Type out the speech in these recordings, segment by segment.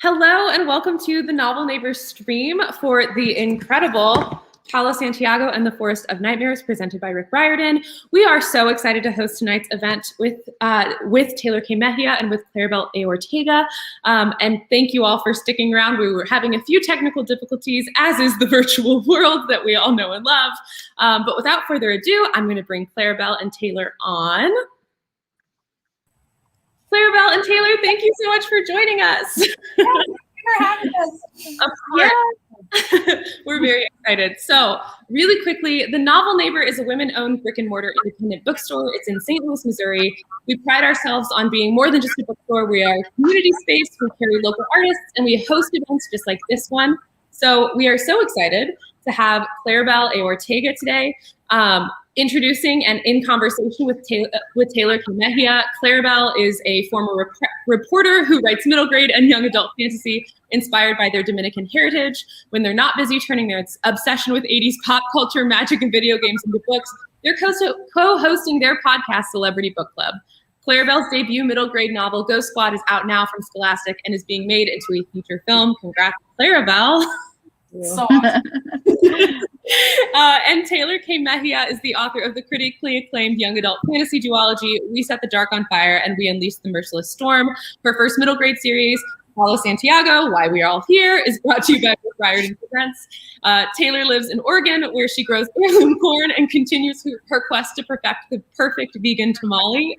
Hello and welcome to the Novel Neighbors stream for the incredible Paola Santiago and the Forest of Nightmares, presented by Rick Riordan. We are so excited to host tonight's event with Tehlor Kay Mejia and with Claribel A. Ortega. And thank you all for sticking around. We were having a few technical difficulties, as is the virtual world that we all know and love. But without further ado, I'm going to bring Claribel and Tehlor on. Claribel and Tehlor, thank you so much for joining us. Thank you for having us. Of course. Yeah. We're very excited. So really quickly, The Novel Neighbor is a women-owned brick-and-mortar independent bookstore. It's in St. Louis, Missouri. We pride ourselves on being more than just a bookstore. We are a community space. We carry local artists, and we host events just like this one. So we are so excited to have Claribel A. Ortega today. Introducing and in conversation with Tehlor Kay Mejia. Claribel is a former reporter who writes middle grade and young adult fantasy inspired by their Dominican heritage. When they're not busy turning their obsession with 80s pop culture, magic, and video games into books, they're co-hosting their podcast, Celebrity Book Club. Claribel's debut middle grade novel, Ghost Squad, is out now from Scholastic and is being made into a feature film. Congrats, Claribel. So awesome. And Tehlor Kay Mejia is the author of the critically acclaimed young adult fantasy duology, We Set the Dark on Fire and We Unleash the Merciless Storm. Her first middle grade series, Paola Santiago, Why We Are All Here, is brought to you by Rick Riordan Presents. Tehlor lives in Oregon, where she grows heirloom corn and continues her quest to perfect the perfect vegan tamale.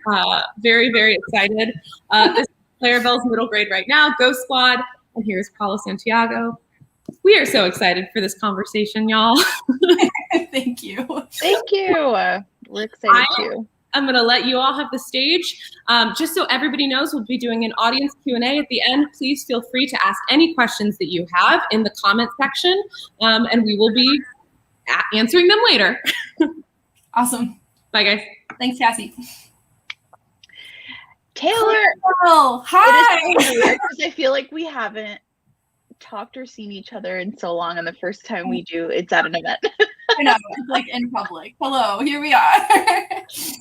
Very, very excited. This is Claribel's middle grade right now, Ghost Squad, and here's Paola Santiago. We are so excited for this conversation, y'all. Thank you. Thank you. We're excited too. I'm going to let you all have the stage. Just so everybody knows, we'll be doing an audience Q&A at the end. Please feel free to ask any questions that you have in the comment section, and we will be answering them later. Awesome. Bye, guys. Thanks, Cassie. Taylor. Oh, hi. It is so weird because I feel like we haven't talked or seen each other in so long, and the first time we do, it's at an event. I know, it's like in public. Hello, here we are.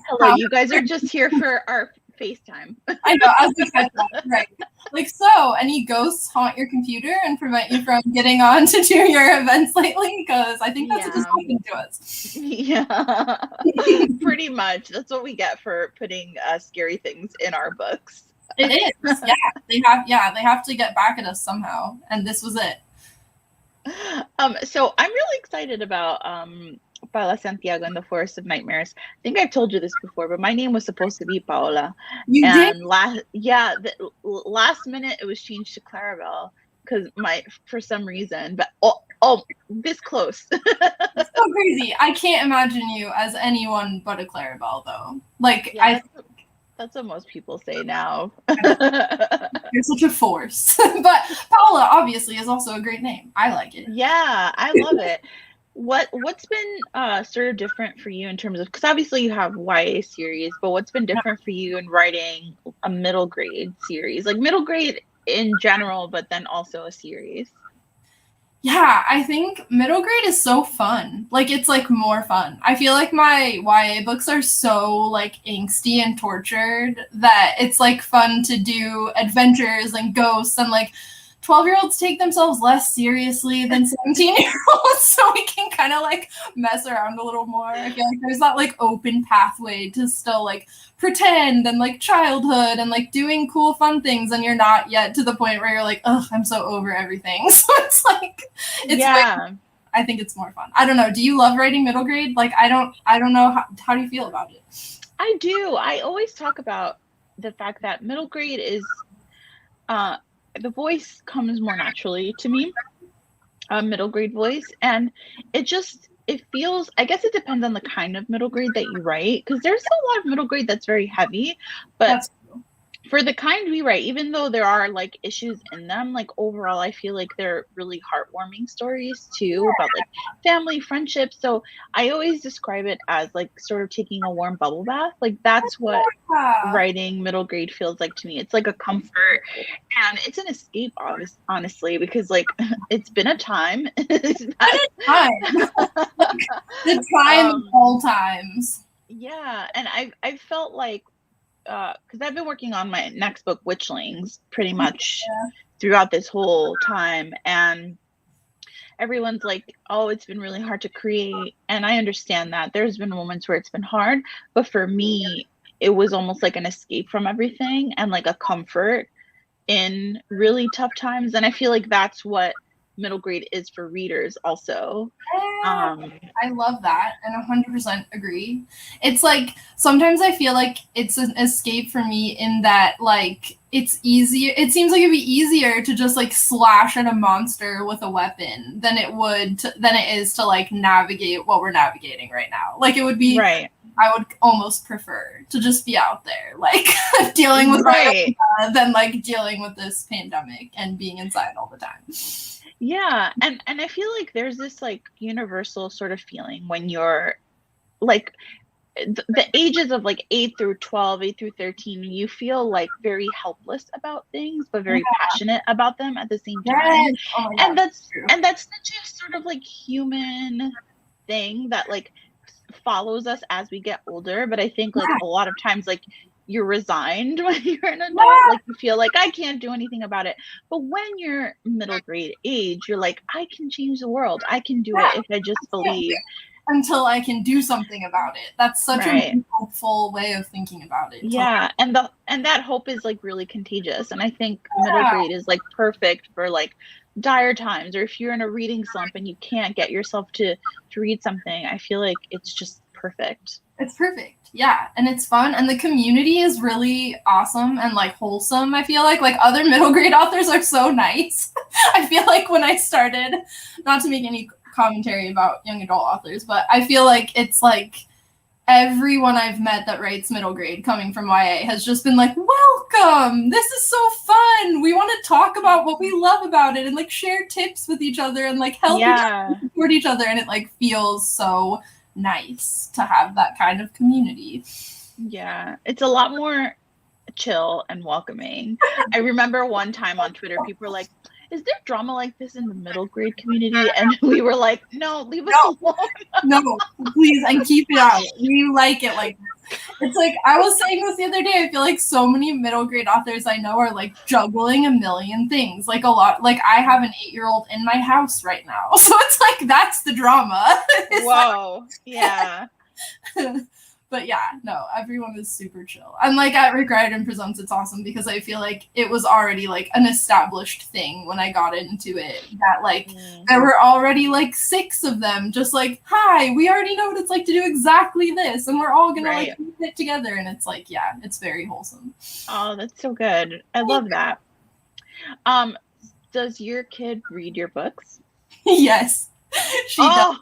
Hello, you guys are just here for our FaceTime. I know, I was excited. Right. Like, so, any ghosts haunt your computer and prevent you from getting on to do your events lately? Because I think that's what just happened to us. Yeah, pretty much. That's what we get for putting scary things in our books. It is. Yeah, they have to get back at us somehow, and this was it. So I'm really excited about Paola Santiago and the Forest of Nightmares. I think I've told you this before, but my name was supposed to be Paola. You and did? Last minute it was changed to Claribel because for some reason, but this close. It's so crazy. I can't imagine you as anyone but a Claribel, though. Like, yeah, that's what most people say now. You're such a force. But Paola, obviously, is also a great name. I like it. Yeah, I love it. What's been sort of different for you in terms of, because obviously you have YA series, but what's been different for you in writing a middle grade series? Like middle grade in general, but then also a series. Yeah, I think middle grade is so fun. Like, it's, like, more fun. I feel like my YA books are so, like, angsty and tortured that it's, like, fun to do adventures and ghosts, and, like, 12-year-olds take themselves less seriously than 17-year-olds, so we can kind of, like, mess around a little more. I feel like there's that, like, open pathway to still, like, pretend and, like, childhood and, like, doing cool, fun things, and you're not yet to the point where you're like, ugh, I'm so over everything. So it's, like, I think it's more fun. I don't know. Do you love writing middle grade? Like, I don't know. How do you feel about it? I do. I always talk about the fact that middle grade is, the voice comes more naturally to me, middle grade voice. And it feels, I guess it depends on the kind of middle grade that you write, because there's a lot of middle grade that's very heavy, but for the kind we write, even though there are like issues in them, like overall, I feel like they're really heartwarming stories too, about like family, friendship. So I always describe it as like sort of taking a warm bubble bath. Like that's what writing middle grade feels like to me. It's like a comfort and it's an escape, honestly, because like it's been a time. The time of all times. Yeah, and I felt like because I've been working on my next book, Witchlings, pretty much throughout this whole time. And everyone's like, oh, it's been really hard to create. And I understand that. There's been moments where it's been hard, but for me, it was almost like an escape from everything and like a comfort in really tough times. And I feel like that's what middle grade is for readers also. I love that and 100% agree. It's like sometimes I feel like it's an escape for me in that like it's easier. It seems like it'd be easier to just like slash at a monster with a weapon than it is to like navigate what we're navigating right now. Like it would be right. I would almost prefer to just be out there, like dealing with right. than like dealing with this pandemic and being inside all the time. Yeah, and I feel like there's this like universal sort of feeling when you're like the ages of like 8 through 12, 8 through 13, you feel like very helpless about things, but very passionate about them at the same time. Oh and that's such a sort of like human thing that like follows us as we get older. But I think like a lot of times like you're resigned when you're an adult, like you feel like I can't do anything about it. But when you're middle grade age, you're like, I can change the world. I can do it if I just believe. Until I can do something about it. That's such a hopeful way of thinking about it. Yeah, and that hope is like really contagious. And I think middle grade is like perfect for like dire times, or if you're in a reading slump and you can't get yourself to read something. I feel like it's just perfect. It's perfect. Yeah, and it's fun, and the community is really awesome and like wholesome. I feel like other middle grade authors are so nice. I feel like when I started, not to make any commentary about young adult authors, but I feel like it's like everyone I've met that writes middle grade coming from YA has just been like, welcome, this is so fun, we want to talk about what we love about it and like share tips with each other and like help each other, support each other, and it like feels so nice to have that kind of community. Yeah, it's a lot more chill and welcoming. I remember one time on Twitter, people were like, is there drama like this in the middle grade community? And we were like, no, leave us alone. No, please, and keep it out. We like it like this. It's like, I was saying this the other day, I feel like so many middle grade authors I know are like juggling a million things. Like a lot, like I have an 8-year-old in my house right now. So it's like, that's the drama. Whoa, yeah. But yeah, no, everyone is super chill. And like at Rick Riordan Presents, it's awesome because I feel like it was already like an established thing when I got into it. That like there were already like 6 of them just like, hi, we already know what it's like to do exactly this. And we're all gonna like do it together. And it's like, yeah, it's very wholesome. Oh, that's so good. I love that. Does your kid read your books? Yes, she does.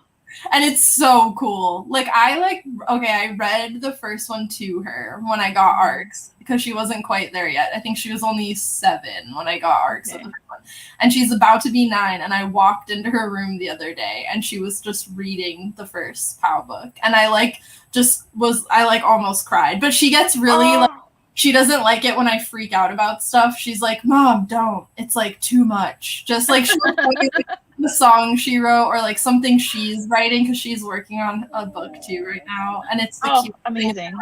And it's so cool. Like I read the first one to her when I got ARCs because she wasn't quite there yet. I think she was only 7 when I got ARCs of the first one. And she's about to be 9, and I walked into her room the other day and she was just reading the first POW book. And I almost cried. But she gets really like, she doesn't like it when I freak out about stuff. She's like, Mom, don't. It's like too much. Just like the song she wrote or like something she's writing because she's working on a book too right now. And it's the cute amazing.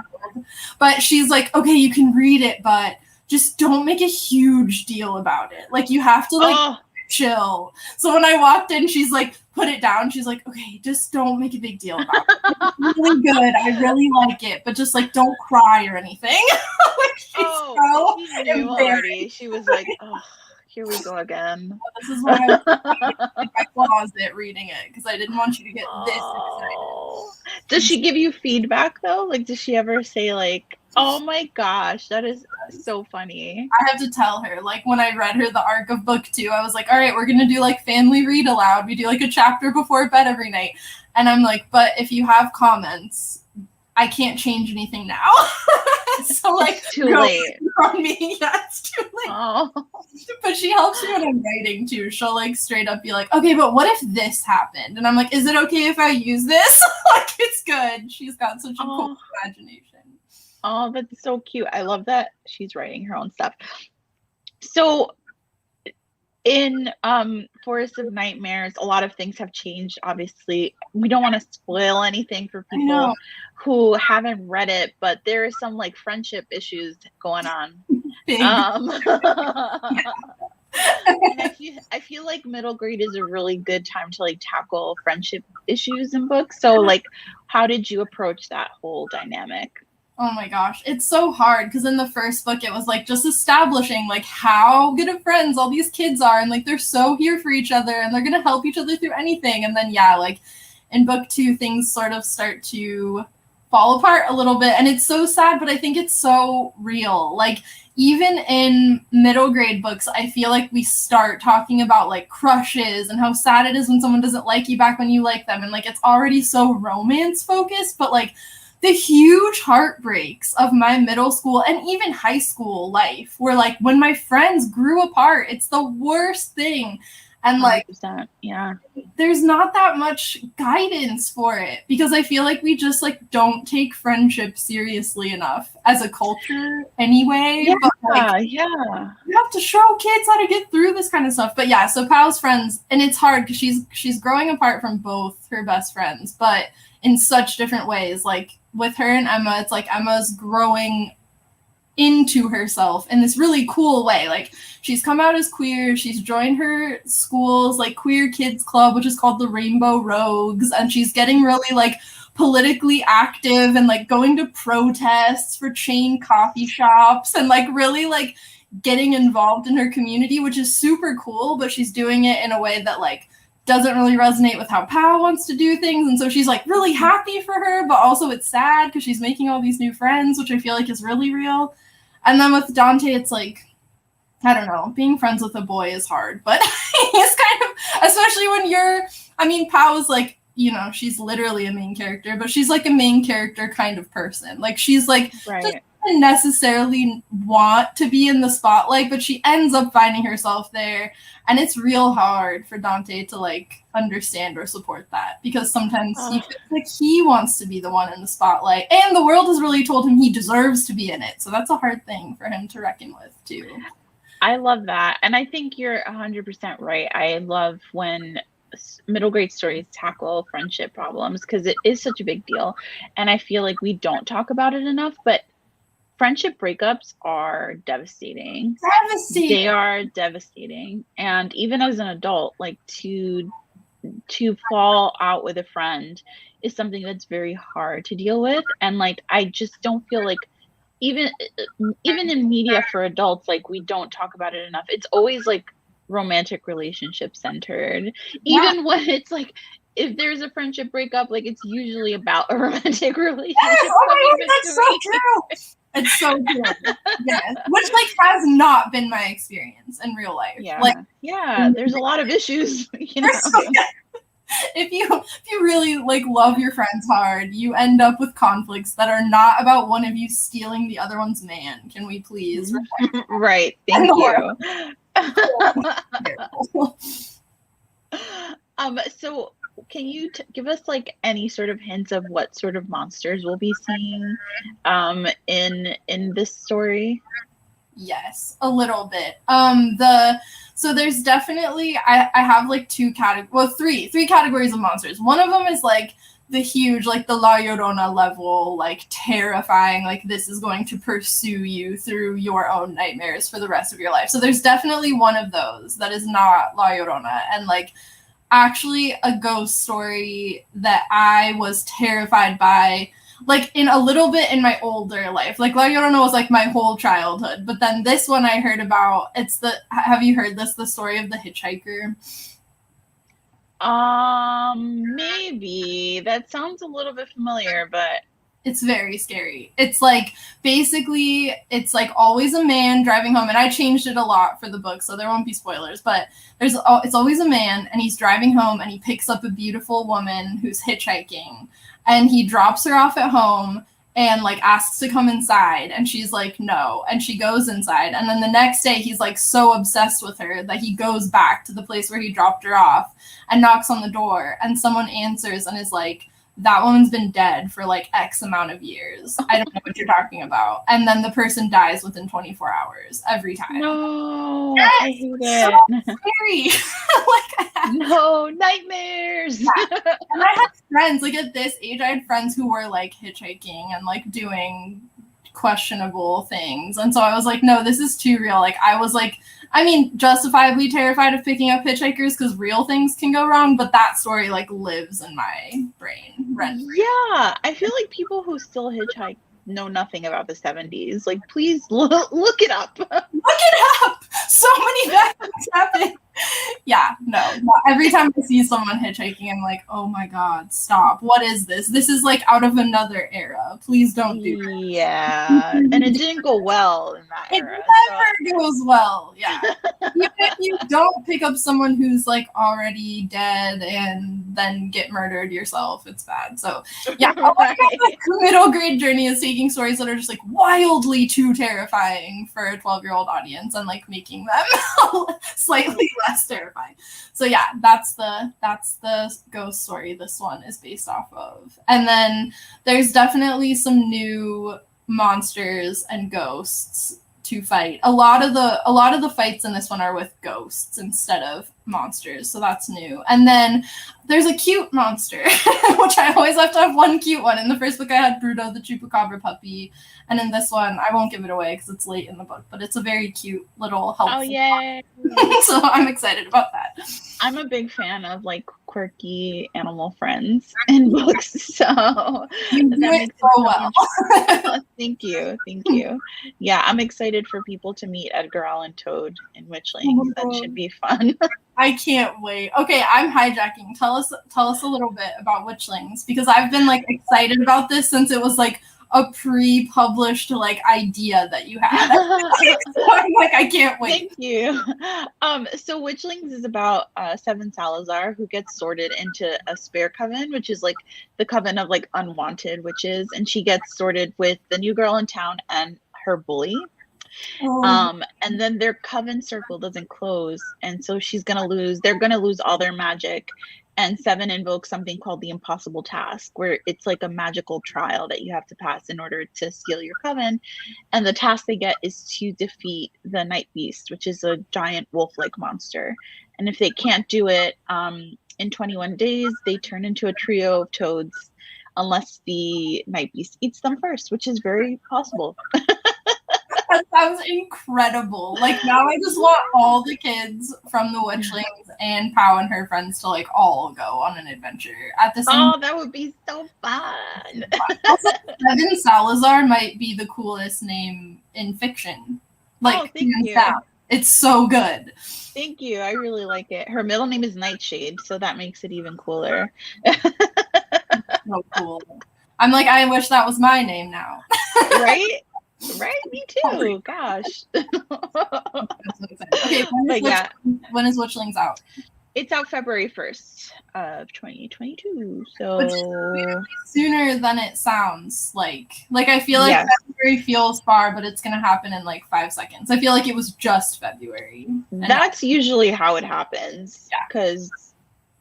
But she's like, okay, you can read it, but just don't make a huge deal about it. Like you have to like chill. So when I walked in, she's like, put it down. She's like, okay, just don't make a big deal about it. It's really good. I really like it, but just like don't cry or anything. Like, she knew already. She was like, oh, here we go again. This is why I was in my closet reading it because I didn't want you to get this excited. Does she give you feedback though? Like, does she ever say like, oh my gosh, that is so funny? I have to tell her, like when I read her the arc of book 2, I was like, all right, we're going to do like family read aloud. We do like a chapter before bed every night. And I'm like, but if you have comments, I can't change anything now. So like, it's too late on me. Yeah, it's too late. Oh. But she helps me when I'm writing too. She'll like straight up be like, okay, but what if this happened? And I'm like, is it okay if I use this? Like, it's good. She's got such a cool imagination. Oh, that's so cute. I love that she's writing her own stuff. So in Forest of Nightmares, a lot of things have changed. Obviously, we don't want to spoil anything for people who haven't read it, but there is some like friendship issues going on. middle grade is a really good time to like tackle friendship issues in books. So like, how did you approach that whole dynamic? Oh my gosh, it's so hard because in the first book it was like just establishing like how good of friends all these kids are, and like they're so here for each other and they're gonna help each other through anything. And then like in book 2 things sort of start to fall apart a little bit, and it's so sad, but I think it's so real. Like even in middle grade books, I feel like we start talking about like crushes and how sad it is when someone doesn't like you back when you like them, and like it's already so romance focused. But like the huge heartbreaks of my middle school and even high school life were like when my friends grew apart. It's the worst thing. And like, 100%, yeah, there's not that much guidance for it because I feel like we just like don't take friendship seriously enough as a culture anyway. Yeah, but like, yeah. you have to show kids how to get through this kind of stuff. But yeah, so Pal's friends, and it's hard because she's growing apart from both her best friends, but in such different ways. Like with her and Emma, it's like Emma's growing into herself in this really cool way. Like she's come out as queer, she's joined her school's like queer kids club, which is called the Rainbow Rogues, and she's getting really like politically active and like going to protests for chain coffee shops and like really like getting involved in her community, which is super cool. But she's doing it in a way that like doesn't really resonate with how Pao wants to do things. And so she's like really happy for her, but also it's sad because she's making all these new friends, which I feel like is really real. And then with Dante, it's like, I don't know, being friends with a boy is hard, but he's kind of, especially when Pao's like, you know, she's literally a main character, but she's like a main character kind of person. Like she's like, Right. doesn't necessarily want to be in the spotlight, but she ends up finding herself there. And it's real hard for Dante to like understand or support that, because sometimes he feels like he wants to be the one in the spotlight, and the world has really told him he deserves to be in it. So that's a hard thing for him to reckon with too. I love that. And I think you're 100% right. I love when middle grade stories tackle friendship problems because it is such a big deal. And I feel like we don't talk about it enough, but friendship breakups are devastating. They are devastating. And even as an adult, like to fall out with a friend is something that's very hard to deal with. And like, I just don't feel like even in media for adults, like we don't talk about it enough. It's always like romantic relationship centered. Even when it's like, if there's a friendship breakup, like it's usually about a romantic relationship. Oh my God, that's so true. It's so good. Yeah. Which like has not been my experience in real life. Yeah. Like, yeah, there's a lot of issues, you know. If you really like love your friends hard, you end up with conflicts that are not about one of you stealing the other one's man. Can we please? Right. Thank you. So can you give us like any sort of hints of what sort of monsters we'll be seeing in this story? Yes, a little bit. So there's definitely I have like three categories of monsters. One of them is like the huge, like the La Llorona level, like terrifying, like this is going to pursue you through your own nightmares for the rest of your life. So there's definitely one of those that is not La Llorona, and like actually a ghost story that I was terrified by, like in a little bit in my older life. Like La Llorona was like my whole childhood, but then this one I heard about, have you heard this, the story of the Hitchhiker? Maybe. That sounds a little bit familiar, but it's very scary. It's like, basically, it's like always a man driving home, and I changed it a lot for the book, so there won't be spoilers, but it's always a man, and he's driving home, and he picks up a beautiful woman who's hitchhiking, and he drops her off at home, and like asks to come inside, and she's like, no, and she goes inside, and then the next day, he's like so obsessed with her that he goes back to the place where he dropped her off, and knocks on the door, and someone answers and is like, that woman's been dead for like X amount of years. I don't know what you're talking about. And then the person dies within 24 hours every time. No, yes, I hate it. So scary. No, nightmares. Yeah. And I had friends, like at this age, I had friends who were like hitchhiking and like doing questionable things. And so I was like, no, this is too real. Like, I was like, I mean, justifiably terrified of picking up Hitchhikers because real things can go wrong, but that story like lives in my brain. Yeah, I feel like people who still hitchhike know nothing about the 70s. Like, please look it up. Look it up. So many bad things happen. Yeah, no. Every time I see someone hitchhiking, I'm like, oh my God, stop. What is this? This is like out of another era. Please don't do that. Yeah, and it didn't go well in that era. It never goes well. Yeah. Even if you don't pick up someone who's like already dead and then get murdered yourself, it's bad. So yeah, Right. like, middle grade journey is taking stories that are just like wildly too terrifying for a 12-year-old audience and like making them slightly less terrifying. So yeah, that's the ghost story this one is based off of. And then there's definitely some new monsters and ghosts to fight. A lot of the fights in this one are with ghosts instead of monsters, so that's new. And then there's a cute monster, which I always have to have one cute one. In the first book I had Bruto, the chupacabra puppy, and in this one I won't give it away because it's late in the book, but it's a very cute little helpful. Oh yay! So I'm excited about that. I'm a big fan of like quirky animal friends in books, so You do it so well. Thank you. Yeah, I'm excited for people to meet Edgar Allan Toad in Witchlings. That should be fun. I can't wait. Okay, I'm hijacking. Tell us a little bit about Witchlings, because I've been like excited about this since it was like a pre-published like idea that you had. So I'm like, I can't wait. Thank you. So Witchlings is about Seven Salazar, who gets sorted into a spare coven, which is like the coven of like unwanted witches, and she gets sorted with the new girl in town and her bully. And then their coven circle doesn't close, and so they're gonna lose all their magic. And Seven invokes something called the impossible task, where it's like a magical trial that you have to pass in order to seal your coven. And the task they get is to defeat the night beast, which is a giant wolf-like monster. And if they can't do it in 21 days, they turn into a trio of toads, unless the night beast eats them first, which is very possible. That sounds incredible. Like, now I just want all the kids from the Witchlings and Pao and her friends to like all go on an adventure at the same time. Oh, that would be so fun. Also, Seven Salazar might be the coolest name in fiction. Like, thank you. Down. It's so good. Thank you. I really like it. Her middle name is Nightshade, so that makes it even cooler. So cool. I'm like, I wish that was my name now. Right? Right, me too. Gosh. Okay, when is Witchlings out? It's out February 1st of 2022. So which is really sooner than it sounds like. Like, I feel like yes. February feels far, but it's gonna happen in like 5 seconds. I feel like it was just February. That's usually how it happens. Yeah. Because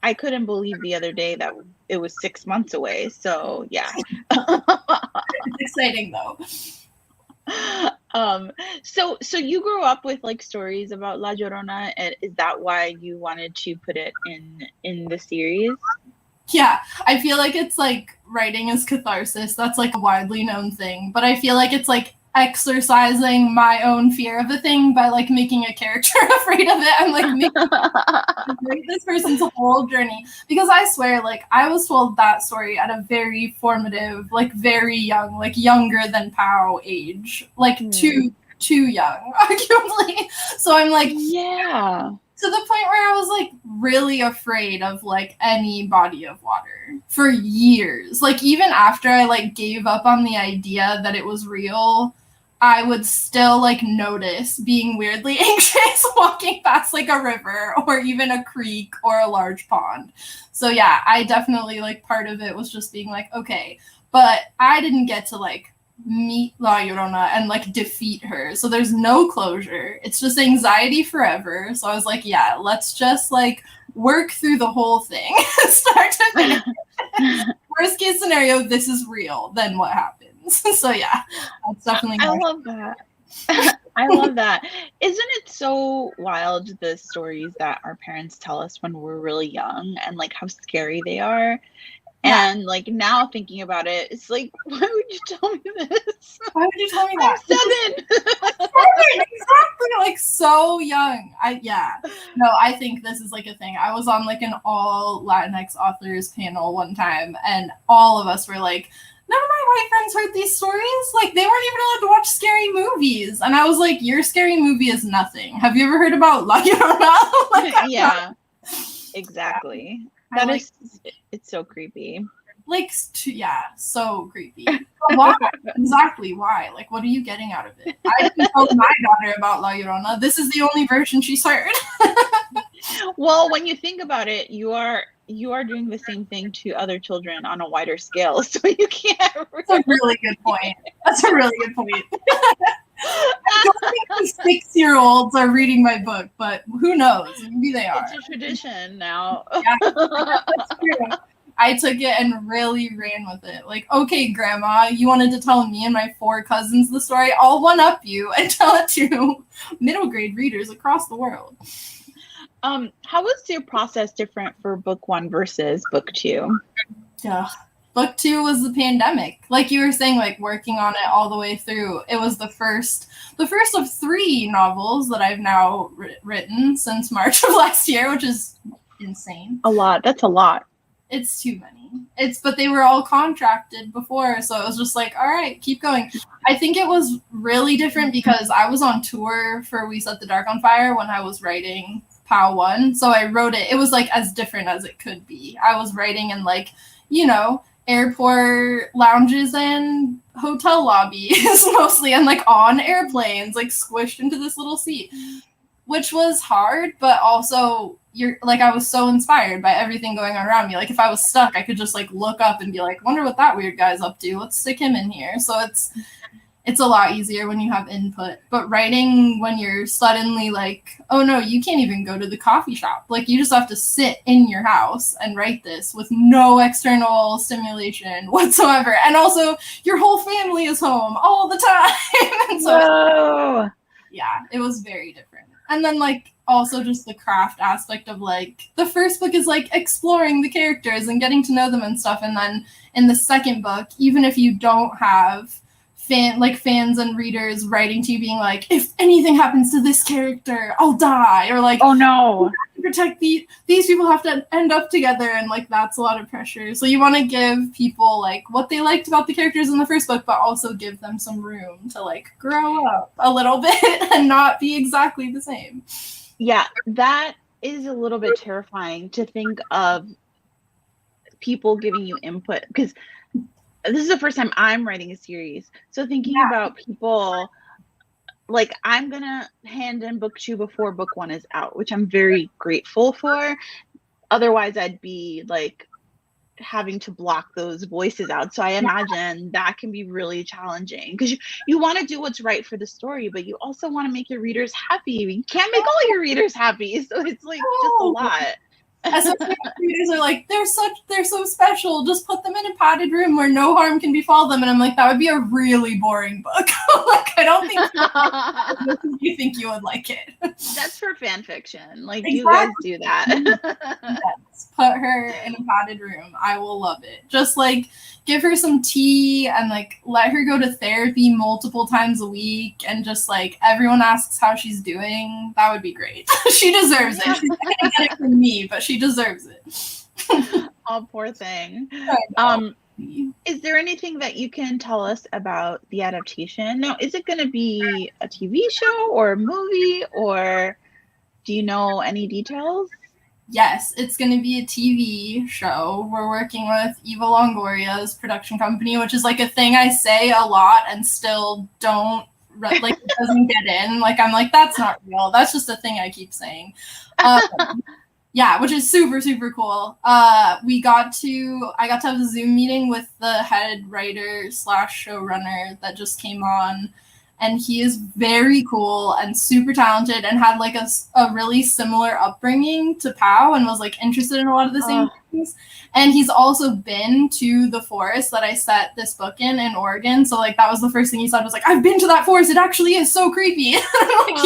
I couldn't believe the other day that it was 6 months away. So yeah. It's exciting though. So you grew up with like stories about La Llorona, and is that why you wanted to put it in the series? Yeah, I feel like it's like writing is catharsis. That's like a widely known thing, but I feel like it's like exercising my own fear of a thing by like making a character afraid of it and like making this person's whole journey. Because I swear, like, I was told that story at a very formative, like very young, like younger than Pao age, like too young, arguably. So I'm like, yeah, to the point where I was like really afraid of like any body of water for years. Like, even after I like gave up on the idea that it was real, I would still like notice being weirdly anxious walking past like a river or even a creek or a large pond. So yeah, I definitely like part of it was just being like, okay, but I didn't get to like meet La Llorona and like defeat her. So there's no closure. It's just anxiety forever. So I was like, yeah, let's just like work through the whole thing, start to finish. Worst case scenario, this is real. Then what happens? So yeah, that's definitely. I love that. I love that. Isn't it so wild, the stories that our parents tell us when we're really young and like how scary they are? Yeah. And like now thinking about it, it's like, why would you tell me this? Why would you tell me I'm that? 7. Exactly, like so young. No, I think this is like a thing. I was on like an all Latinx authors panel one time, and all of us were like, none of my white friends heard these stories. Like, they weren't even allowed to watch scary movies. And I was like, your scary movie is nothing. Have you ever heard about La Llorona? Like, Yeah, exactly. I It's so creepy. Like, yeah, so creepy. Why? Exactly, why? Like, what are you getting out of it? I didn't tell my daughter about La Llorona. This is the only version she's heard. Well, when you think about it, you are doing the same thing to other children on a wider scale, so you can't. That's a really good point. I don't think the 6-year-olds are reading my book, but who knows? Maybe they are. It's a tradition now. Yeah, that's true. I took it and really ran with it. Like, okay, Grandma, you wanted to tell me and my 4 cousins the story. I'll one-up you and tell it to middle grade readers across the world. How was your process different for book 1 versus book 2? Yeah. Book 2 was the pandemic. Like you were saying, like working on it all the way through. It was the first of 3 novels that I've now written since March of last year, which is insane. A lot. That's a lot. It's too many. But they were all contracted before, so it was just like, all right, keep going. I think it was really different because I was on tour for We Set the Dark on Fire when I was writing POW 1, so I wrote it. It was like as different as it could be. I was writing in like, airport lounges and hotel lobbies mostly, and like on airplanes, like squished into this little seat, which was hard, but also I was so inspired by everything going on around me. Like if I was stuck, I could just like look up and be like, wonder what that weird guy's up to. Let's stick him in here. So it's a lot easier when you have input. But writing when you're suddenly like, oh no, you can't even go to the coffee shop. Like you just have to sit in your house and write this with no external stimulation whatsoever. And also your whole family is home all the time. And so Whoa. Yeah, it was very different. And then like also just the craft aspect of like the first book is like exploring the characters and getting to know them and stuff. And then in the second book, even if you don't have fans and readers writing to you being like, if anything happens to this character, I'll die, or like, oh no, protect these people have to end up together, and like that's a lot of pressure. So you want to give people like what they liked about the characters in the first book, but also give them some room to like grow up a little bit and not be exactly the same. Yeah, that is a little bit terrifying to think of people giving you input, because this is the first time I'm writing a series. So thinking about people, like I'm going to hand in book 2 before book 1 is out, which I'm very grateful for. Otherwise, I'd be like having to block those voices out. So I imagine that can be really challenging because you want to do what's right for the story, but you also want to make your readers happy. You can't make all your readers happy. So it's like just a lot. Especially readers are like, they're so special. Just put them in a padded room where no harm can befall them. And I'm like, that would be a really boring book. Like, I don't think you think you would like it. That's for fan fiction. Like, exactly. You guys do that. Yes. Put her in a padded room. I will love it. Just like give her some tea and like let her go to therapy multiple times a week, and just like everyone asks how she's doing. That would be great. She deserves it. She's not gonna get it from me, but she deserves it. Oh, poor thing. Is there anything that you can tell us about the adaptation? Now, is it going to be a TV show or a movie, or do you know any details? Yes, it's going to be a TV show. We're working with Eva Longoria's production company, which is like a thing I say a lot and still don't, like, it doesn't get in. Like, I'm like, that's not real. That's just a thing I keep saying. Yeah, which is super, super cool. I got to have a Zoom meeting with the head writer / showrunner that just came on. And he is very cool and super talented and had like a really similar upbringing to Pao and was like interested in a lot of the same things. And he's also been to the forest that I set this book in Oregon. So like that was the first thing he said, was like, I've been to that forest. It actually is so creepy. Like,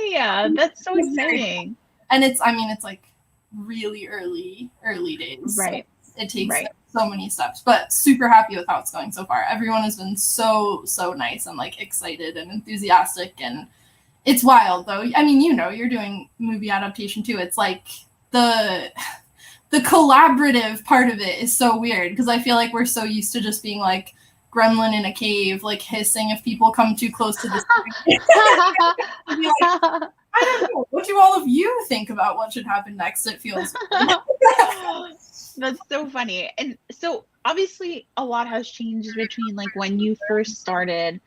yeah, that's so exciting. And it's like really early days. Right. So it takes Right. so many steps, but super happy with how it's going so far. Everyone has been so nice and like excited and enthusiastic, and it's wild though. I mean, you're doing movie adaptation too. It's like the collaborative part of it is so weird because I feel like we're so used to just being like gremlin in a cave, like hissing if people come too close to the screen. Like, I don't know. What do all of you think about what should happen next? It feels That's so funny. And so obviously a lot has changed between like when you first started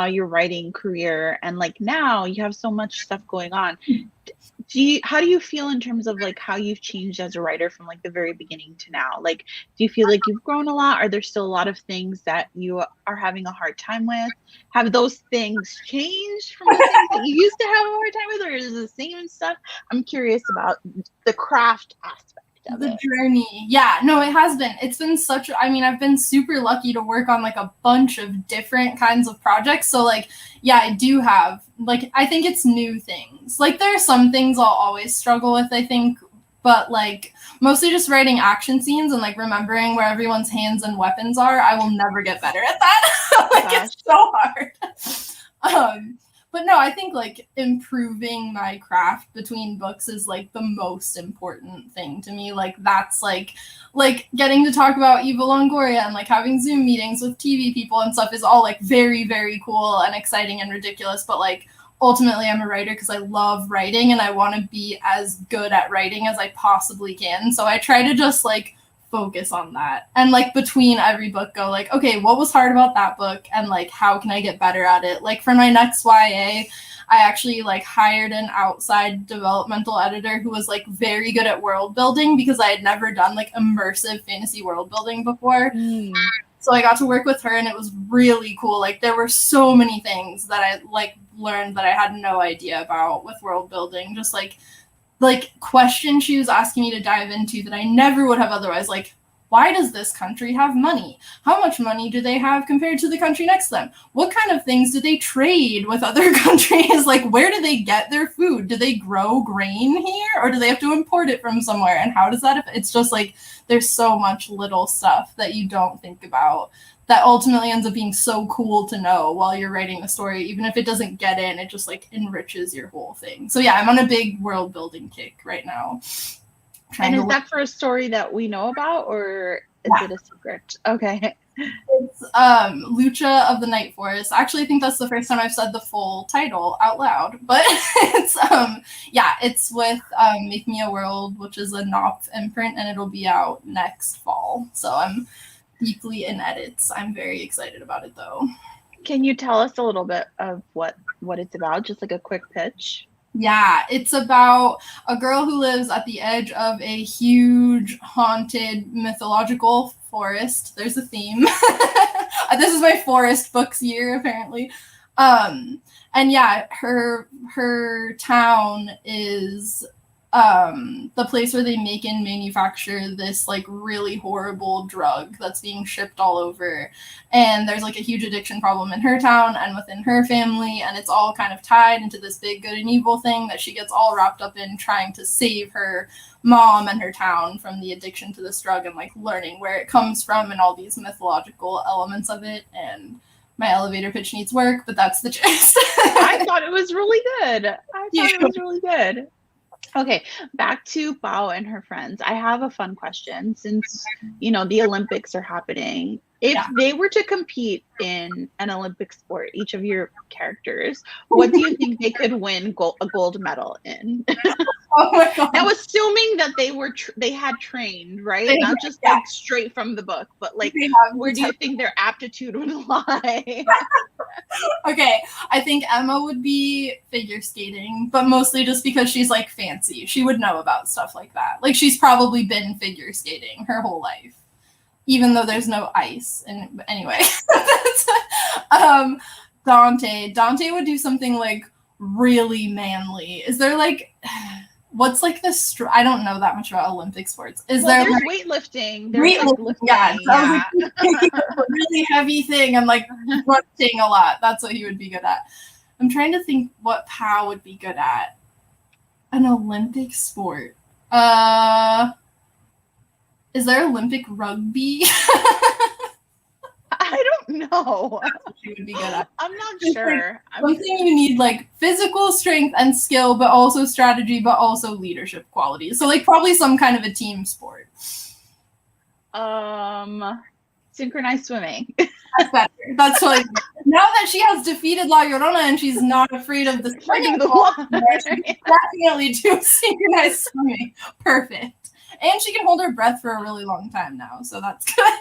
your writing career and like now you have so much stuff going on. How do you feel in terms of like how you've changed as a writer from like the very beginning to now? Like, do you feel like you've grown a lot? Are there still a lot of things that you are having a hard time with? Have those things changed from the things that you used to have a hard time with, or is it the same stuff? I'm curious about the craft aspect of the it. journey. Yeah, no, it has been. It's been I've been super lucky to work on like a bunch of different kinds of projects. So like, yeah, I do have like, I think it's new things. Like there are some things I'll always struggle with, I think, but like mostly just writing action scenes and like remembering where everyone's hands and weapons are. I will never get better at that. Like it's so hard. But no, I think like improving my craft between books is like the most important thing to me. Like that's like getting to talk about Eva Longoria and like having Zoom meetings with TV people and stuff is all like very, very cool and exciting and ridiculous. But like ultimately I'm a writer because I love writing and I want to be as good at writing as I possibly can. So I try to just like focus on that and like between every book go like, okay, what was hard about that book and like how can I get better at it? Like for my next YA, I actually like hired an outside developmental editor who was like very good at world building because I had never done like immersive fantasy world building before. So I got to work with her and it was really cool. Like there were so many things that I like learned that I had no idea about with world building, just like questions she was asking me to dive into that I never would have otherwise. Like, why does this country have money? How much money do they have compared to the country next to them? What kind of things do they trade with other countries? Like, where do they get their food? Do they grow grain here or do they have to import it from somewhere? And how does that, it's just like, there's so much little stuff that you don't think about that ultimately ends up being so cool to know while you're writing the story. Even if it doesn't get in, it just like enriches your whole thing. So yeah, I'm on a big world building kick right now. And is that for a story that we know about or is it a secret? Okay. It's Lucha of the Night Forest. Actually, I think that's the first time I've said the full title out loud. But it's it's with Make Me a World, which is a Knopf imprint, and it'll be out next fall. So I'm deeply in edits. I'm very excited about it though. Can you tell us a little bit of what it's about? Just like a quick pitch. Yeah, it's about a girl who lives at the edge of a huge haunted mythological forest. There's a theme. This is my forest books year apparently. And yeah, her town is the place where they make and manufacture this like really horrible drug that's being shipped all over, and there's like a huge addiction problem in her town and within her family, and it's all kind of tied into this big good and evil thing that she gets all wrapped up in, trying to save her mom and her town from the addiction to this drug and like learning where it comes from and all these mythological elements of it. And my elevator pitch needs work, but that's the gist. I thought it was really good. Okay, back to Bao and her friends. I have a fun question. Since, the Olympics are happening, if they were to compete in an Olympic sport, each of your characters, what do you think they could win a gold medal in? Oh my God. Now, assuming that they had trained, right? Not just like straight from the book, but like, where do you think their aptitude would lie? Okay, I think Emma would be figure skating, but mostly just because she's like fancy. She would know about stuff like that. Like she's probably been figure skating her whole life, even though there's no ice. And anyway, Dante would do something like really manly. Is there like, what's like this? I don't know that much about Olympic sports. There's weightlifting. There's like lifting. Yeah. Like, a really heavy thing and like grunting a lot. That's what he would be good at. I'm trying to think what Pao would be good at. An Olympic sport. Is there Olympic rugby? I don't know. She would be good at. I'm not sure. Something you need like physical strength and skill, but also strategy, but also leadership qualities. So like probably some kind of a team sport. Synchronized swimming. That's better. That's like now that she has defeated La Llorona and she's not afraid of the Fighting the water. definitely do synchronized swimming. Perfect. And she can hold her breath for a really long time now, so that's good.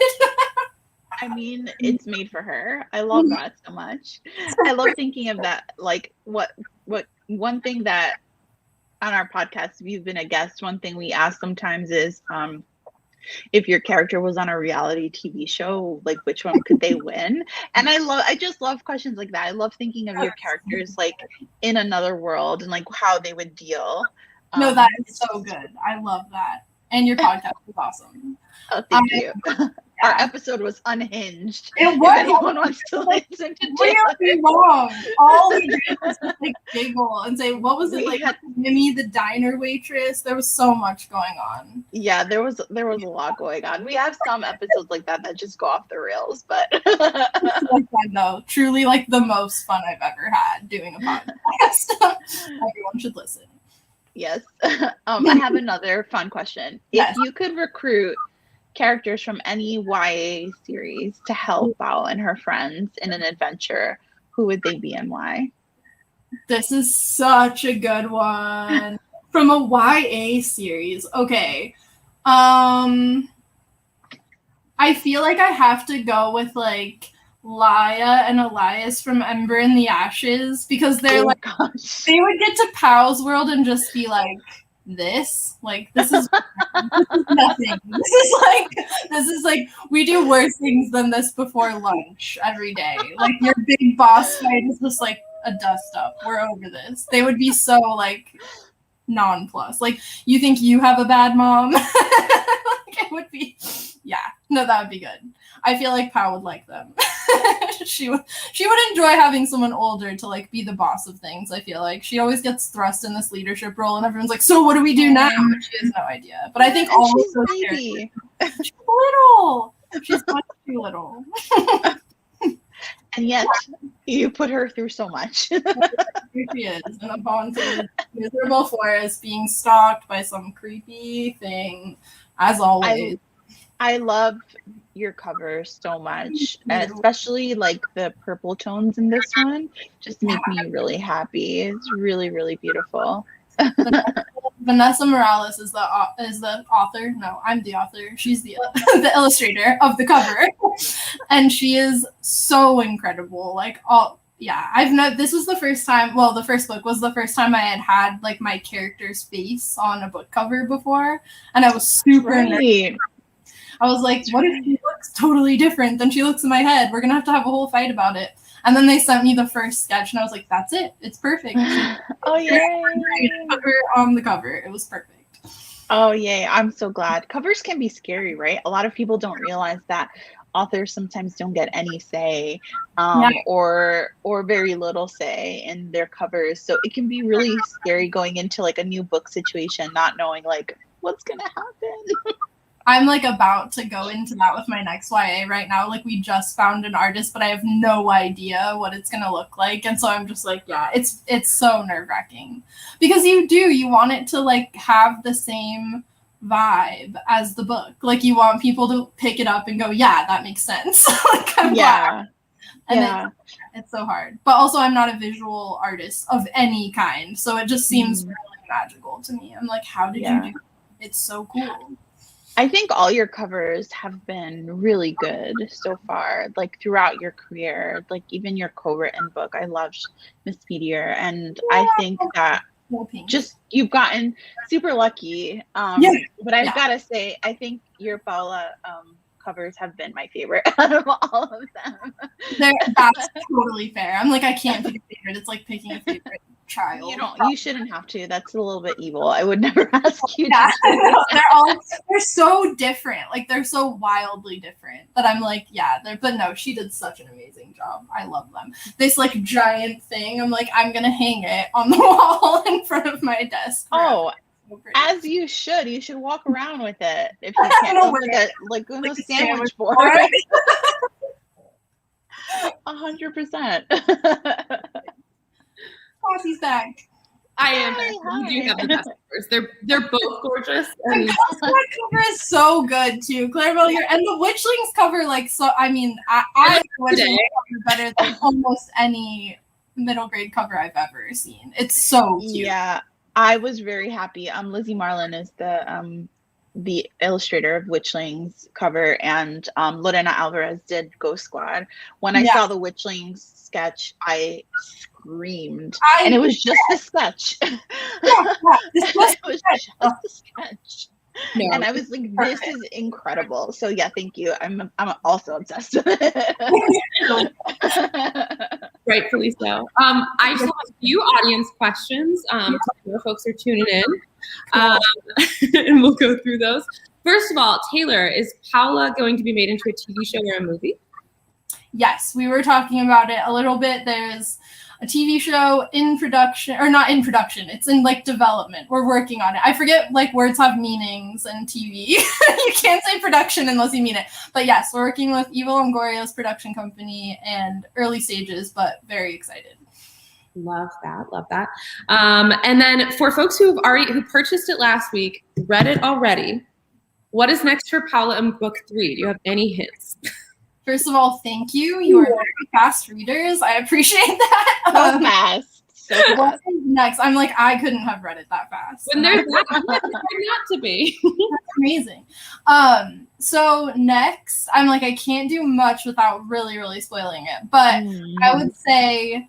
I mean, it's made for her. I love that so much. I love thinking of that. Like, what one thing that on our podcast, if you've been a guest, one thing we ask sometimes is, if your character was on a reality TV show, like which one could they win? And I just love questions like that. I love thinking of your characters like in another world and like how they would deal. No, that is so good. I love that. And your podcast was awesome. Oh, thank you. Our episode was unhinged. It was. If anyone wants to listen to really wrong. All we did was just like giggle and say, what was it like? Mimi, the diner waitress. There was so much going on. Yeah, there was a lot going on. We have some episodes like that just go off the rails, but it's like that, though. Truly like the most fun I've ever had doing a podcast. Everyone should listen. Yes. I have another fun question. If you could recruit characters from any YA series to help Paola and her friends in an adventure, who would they be and why? This is such a good one. From a YA series. Okay. I feel like I have to go with like Laya and Elias from Ember in the Ashes because they're they would get to Pow's world and just be like, this is nothing. This is like we do worse things than this before lunch every day. Like your big boss fight is just like a dust up. We're over this. They would be so like nonplussed. Like you think you have a bad mom? Like it would be that would be good. I feel like Pao would like them. She would enjoy having someone older to like be the boss of things. I feel like she always gets thrust in this leadership role and everyone's like, so what do we do now? She has no idea. But I think all of those characters, she's little. She's much too little. And yet you put her through so much. Here she is in a haunted, miserable forest being stalked by some creepy thing, as always. I love your cover so much, and especially like the purple tones in this one just make me really happy. It's really, really beautiful. Vanessa Morales is the author. No, I'm the author. She's the illustrator of the cover, and she is so incredible. Like this was the first time. Well, the first book was the first time I had like my character's face on a book cover before, and I was super nervous. I was like, what if she looks totally different than she looks in my head? We're gonna have to have a whole fight about it. And then they sent me the first sketch, and I was like, that's it. It's perfect. Oh, yay. Put her on the cover. It was perfect. Oh, yay. I'm so glad. Covers can be scary, right? A lot of people don't realize that authors sometimes don't get any say or very little say in their covers. So it can be really scary going into like a new book situation, not knowing like what's going to happen. I'm like about to go into that with my next YA right now. Like we just found an artist, but I have no idea what it's gonna look like. And so I'm just like, it's so nerve-wracking. Because you want it to like have the same vibe as the book. Like you want people to pick it up and go, yeah, that makes sense. Like I'm glad. And it's so hard. But also I'm not a visual artist of any kind. So it just seems really magical to me. I'm like, how did you do it? It's so cool. I think all your covers have been really good so far, like throughout your career, like even your co-written book. I loved Miss Meteor, and I think that just you've gotten super lucky. But I've got to say, I think your Paola covers have been my favorite out of all of them. That's totally fair. I'm like, I can't pick a favorite. It's like picking a favorite child. You shouldn't have to. That's a little bit evil. I would never ask you to do that. They're so different. Like they're so wildly different that I'm like, but no, she did such an amazing job. I love them. This like giant thing, I'm like, I'm gonna hang it on the wall in front of my desk. Oh, so great. As you should. You should walk around with it if you can't. It's like a sandwich board. 100%. Classy's back. I am. You do have the best covers. They're both gorgeous. And The cover is so good too, Clarabelle here, and the Witchlings cover, like, so. I mean, I like the Witchlings cover better than almost any middle grade cover I've ever seen. It's so cute. Yeah, I was very happy. Lizzie Marlin is the illustrator of Witchlings cover, and Lorena Alvarez did Ghost Squad. When I saw the Witchlings sketch, I screamed, and it was just the sketch. It was just the sketch. No. And I was like, this is incredible. So yeah, thank you. I'm also obsessed with it. Rightfully so. I just have a few audience questions. More folks are tuning in. And we'll go through those. First of all, Tehlor, is Paola going to be made into a TV show or a movie? Yes, we were talking about it a little bit. There's a TV show in production, or not in production. It's in like development. We're working on it. I forget, like, words have meanings in TV. You can't say production unless you mean it. But yes, we're working with Evil Longoria's production company and early stages, but very excited. Love that. And then for folks who purchased it last week, read it already, what is next for Paola in book 3? Do you have any hints? First of all, thank you. You are very fast readers. I appreciate that. So fast. What is next? I'm like, I couldn't have read it that fast. When they're not to be. That's amazing. So next, I'm like, I can't do much without really, really spoiling it. But I would say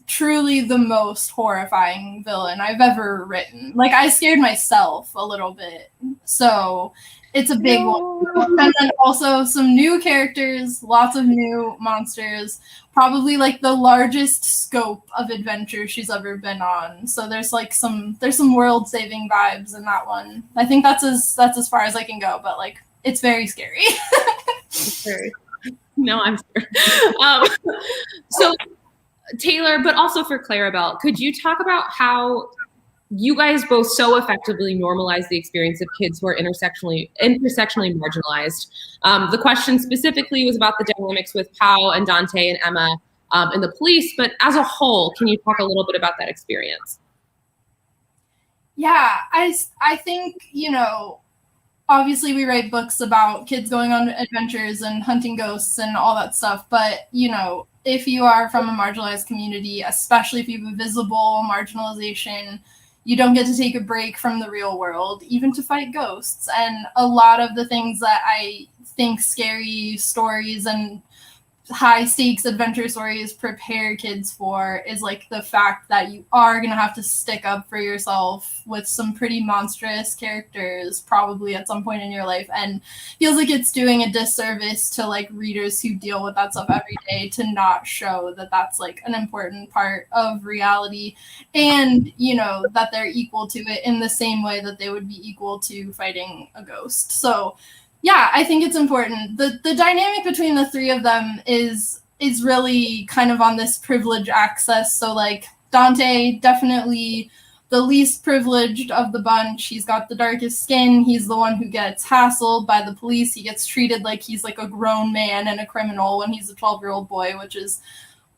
truly the most horrifying villain I've ever written. Like, I scared myself a little bit. So it's a big one. And then also some new characters, lots of new monsters, probably like the largest scope of adventure she's ever been on. So there's some world saving vibes in that one. I think that's as far as I can go, but like, it's very scary. No, I'm sure. So Tehlor, but also for Clarabelle, could you talk about how you guys both so effectively normalize the experience of kids who are intersectionally marginalized? The question specifically was about the dynamics with Pao and Dante and Emma and the police, but as a whole, can you talk a little bit about that experience? Yeah, I think, obviously we write books about kids going on adventures and hunting ghosts and all that stuff, but, if you are from a marginalized community, especially if you have a visible marginalization, you don't get to take a break from the real world, even to fight ghosts. And a lot of the things that I think scary stories and high stakes adventure stories prepare kids for is like the fact that you are going to have to stick up for yourself with some pretty monstrous characters probably at some point in your life, and feels like it's doing a disservice to like readers who deal with that stuff every day to not show that that's like an important part of reality, and that they're equal to it in the same way that they would be equal to fighting a ghost. So yeah, I think it's important. The dynamic between the three of them is really kind of on this privilege access. So like Dante, definitely the least privileged of the bunch. He's got the darkest skin. He's the one who gets hassled by the police. He gets treated like he's like a grown man and a criminal when he's a 12-year-old boy, which is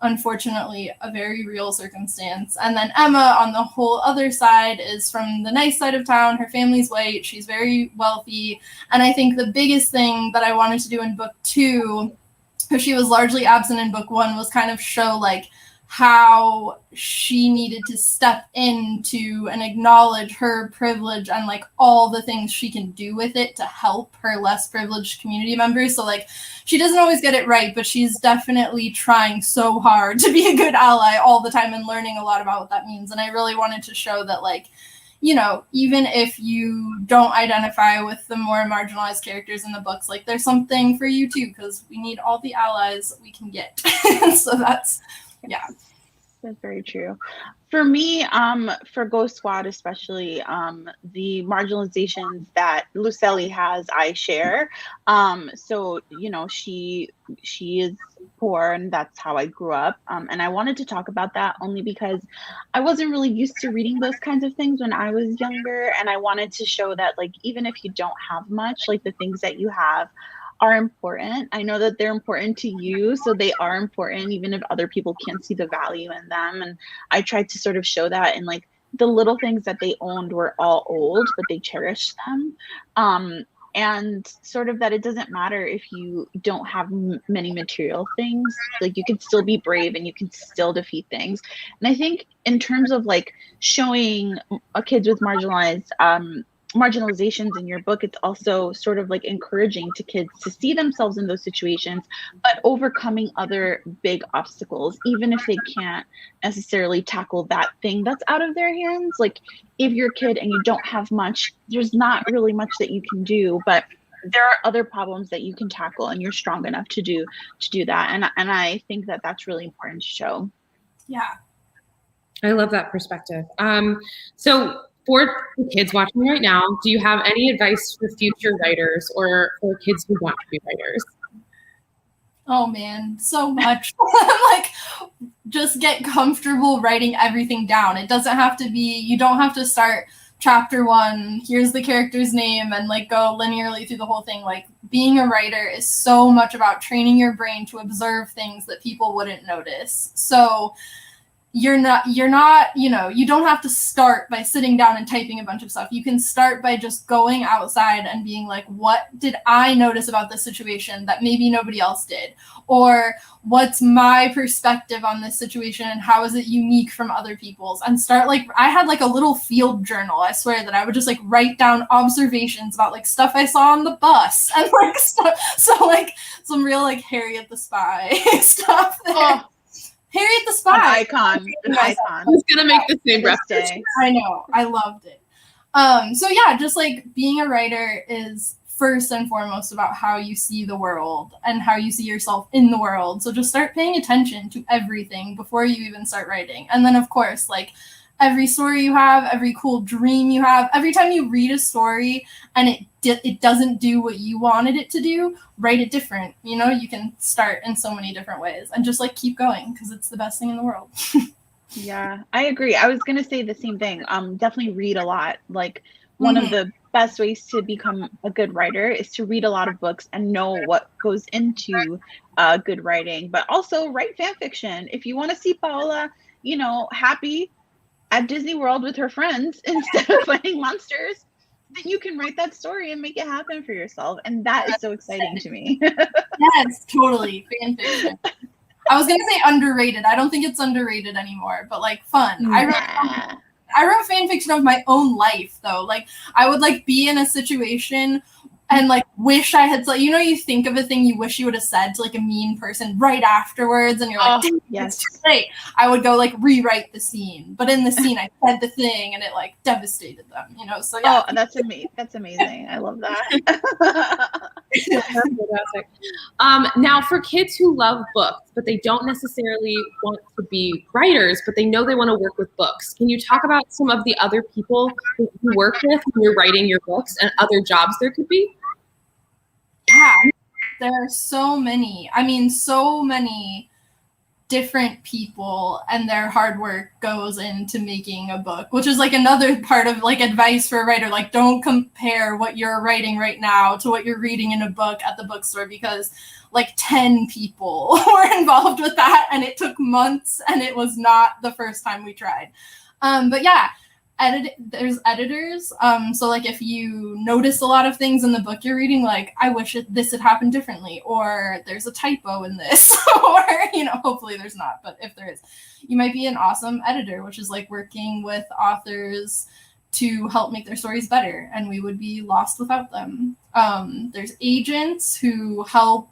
unfortunately a very real circumstance. And then Emma on the whole other side is from the nice side of town. Her family's white. She's very wealthy. And I think the biggest thing that I wanted to do in book 2, because she was largely absent in book 1, was kind of show like how she needed to step into and acknowledge her privilege and like all the things she can do with it to help her less privileged community members. So like she doesn't always get it right, but she's definitely trying so hard to be a good ally all the time and learning a lot about what that means. And I really wanted to show that like, even if you don't identify with the more marginalized characters in the books, like there's something for you too, because we need all the allies we can get. So that's, yeah. That's very true. For me, for Ghost Squad especially, the marginalizations that Lucely has, I share. So, she is poor, and that's how I grew up. And I wanted to talk about that only because I wasn't really used to reading those kinds of things when I was younger. And I wanted to show that, like, even if you don't have much, like, the things that you have are important. I know that they're important to you, so they are important, even if other people can't see the value in them. And I tried to sort of show that in, like, the little things that they owned were all old, but they cherished them. And sort of that it doesn't matter if you don't have many material things, like, you can still be brave and you can still defeat things. And I think in terms of, like, showing kids with marginalizations in your book, it's also sort of like encouraging to kids to see themselves in those situations, but overcoming other big obstacles, even if they can't necessarily tackle that thing that's out of their hands. Like, if you're a kid and you don't have much, there's not really much that you can do, but there are other problems that you can tackle, and you're strong enough to do that. And I think that that's really important to show. Yeah, I love that perspective. So for the kids watching right now, do you have any advice for future writers or for kids who want to be writers? oh man, so much. Like, just get comfortable writing everything down. It doesn't have to be, you don't have to start chapter 1, here's the character's name, and, like, go linearly through the whole thing. Like, being a writer is so much about training your brain to observe things that people wouldn't notice. So you're not, you know, you don't have to start by sitting down and typing a bunch of stuff. You can start by just going outside and being like, what did I notice about this situation that maybe nobody else did? Or what's my perspective on this situation and how is it unique from other people's? And start, like, I had, like, a little field journal, I swear, that I would just, like, write down observations about, like, stuff I saw on the bus and, like, stuff. So, like, some real, like, Harriet the Spy stuff there. Oh. Harriet the Spy. An icon. I was going to make the same reference. I know. I loved it. So yeah, just, like, being a writer is first and foremost about how you see the world and how you see yourself in the world. So just start paying attention to everything before you even start writing. And then, of course, like, every story you have, every cool dream you have, every time you read a story and it doesn't do what you wanted it to do, write it different. You know, you can start in so many different ways and just, like, keep going because it's the best thing in the world. Yeah, I agree. I was going to say the same thing. Definitely read a lot. Like, one of the best ways to become a good writer is to read a lot of books and know what goes into good writing, but also write fan fiction. If you want to see Paola, you know, happy at Disney World with her friends instead of fighting monsters, then you can write that story and make it happen for yourself. And that is so exciting to me. Yes, totally. Fan fiction. I was going to say underrated. I don't think it's underrated anymore, but, like, fun. Nah. I wrote fan fiction of my own life, though. Like, I would, like, be in a situation and, like, wish I had, like, you know, you think of a thing you wish you would have said to, like, a mean person right afterwards, and you're like, dang, yes, it's too late. I would go, like, rewrite the scene, but in the scene I said the thing, and it, like, devastated them, you know. So yeah. Oh, that's amazing. I love that. That's fantastic. Now, for kids who love books, but they don't necessarily want to be writers, but they know they want to work with books, can you talk about some of the other people who you work with when you're writing your books and other jobs there could be? Yeah, there are so many. I mean, so many different people, and their hard work goes into making a book, which is, like, another part of, like, advice for a writer. Like, don't compare what you're writing right now to what you're reading in a book at the bookstore, because, like, 10 people were involved with that, and it took months, and it was not the first time we tried. But yeah, there's editors. So, like, if you notice a lot of things in the book you're reading, like, I wish this had happened differently, or there's a typo in this, or, you know, hopefully there's not, but if there is, you might be an awesome editor, which is, like, working with authors to help make their stories better, and we would be lost without them. There's agents who help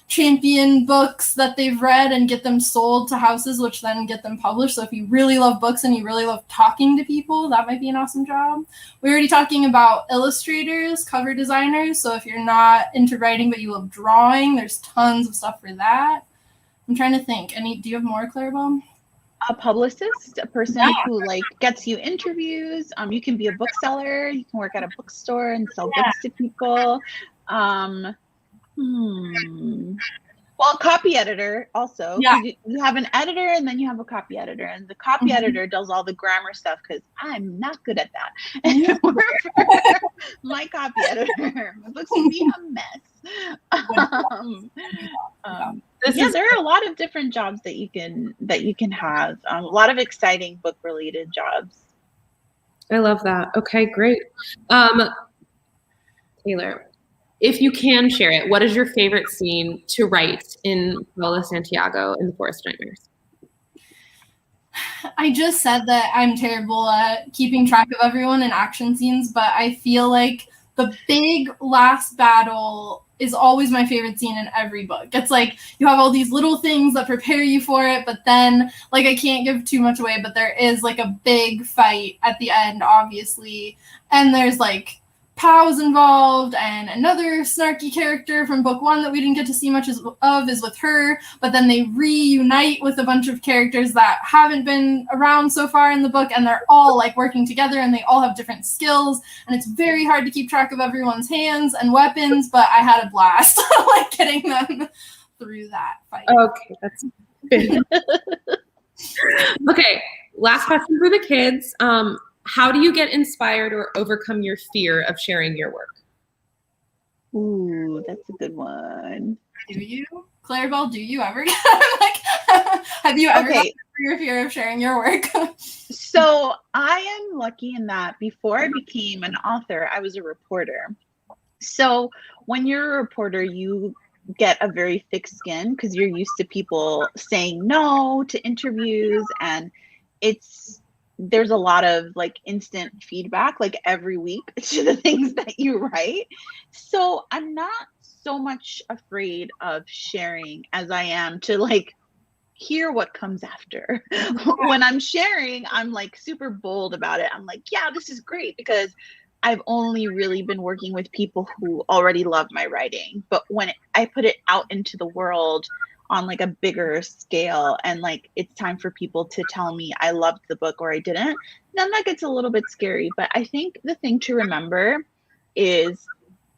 champion books that they've read and get them sold to houses, which then get them published. So if you really love books and you really love talking to people, that might be an awesome job. We're already talking about illustrators, cover designers. So if you're not into writing but you love drawing, there's tons of stuff for that. I'm trying to think. Do you have more, Clarabelle? A publicist, a person who, like, gets you interviews. You can be a bookseller. You can work at a bookstore and sell books to people. Well, copy editor also. Yeah. You have an editor and then you have a copy editor, and the copy editor does all the grammar stuff because I'm not good at that. And my copy editor, my books would be a mess. There are a lot of different jobs that you can have. A lot of exciting book related jobs. I love that. Okay, great. Tehlor, if you can share it, what is your favorite scene to write in Paola Santiago in The Forest Nightmares? I just said that I'm terrible at keeping track of everyone in action scenes, but I feel like the big last battle is always my favorite scene in every book. It's like you have all these little things that prepare you for it, but then, like, I can't give too much away, but there is like a big fight at the end, obviously, and there's like Pow's involved, and another snarky character from book 1 that we didn't get to see much of is with her, but then they reunite with a bunch of characters that haven't been around so far in the book, and they're all like working together, and they all have different skills, and it's very hard to keep track of everyone's hands and weapons, but I had a blast like getting them through that fight. Okay, that's good. Okay, last question for the kids. How do you get inspired or overcome your fear of sharing your work? Ooh, that's a good one. Do you? Clarabelle, do you ever have you ever gotten your fear of sharing your work? So I am lucky in that before I became an author, I was a reporter. So when you're a reporter, you get a very thick skin because you're used to people saying no to interviews, and there's a lot of like instant feedback like every week to the things that you write. So I'm not so much afraid of sharing as I am to like hear what comes after. When I'm sharing, I'm like super bold about it. I'm like, yeah, this is great, because I've only really been working with people who already love my writing. But when I put it out into the world on like a bigger scale, and like it's time for people to tell me I loved the book or I didn't, then that gets a little bit scary. But I think the thing to remember is,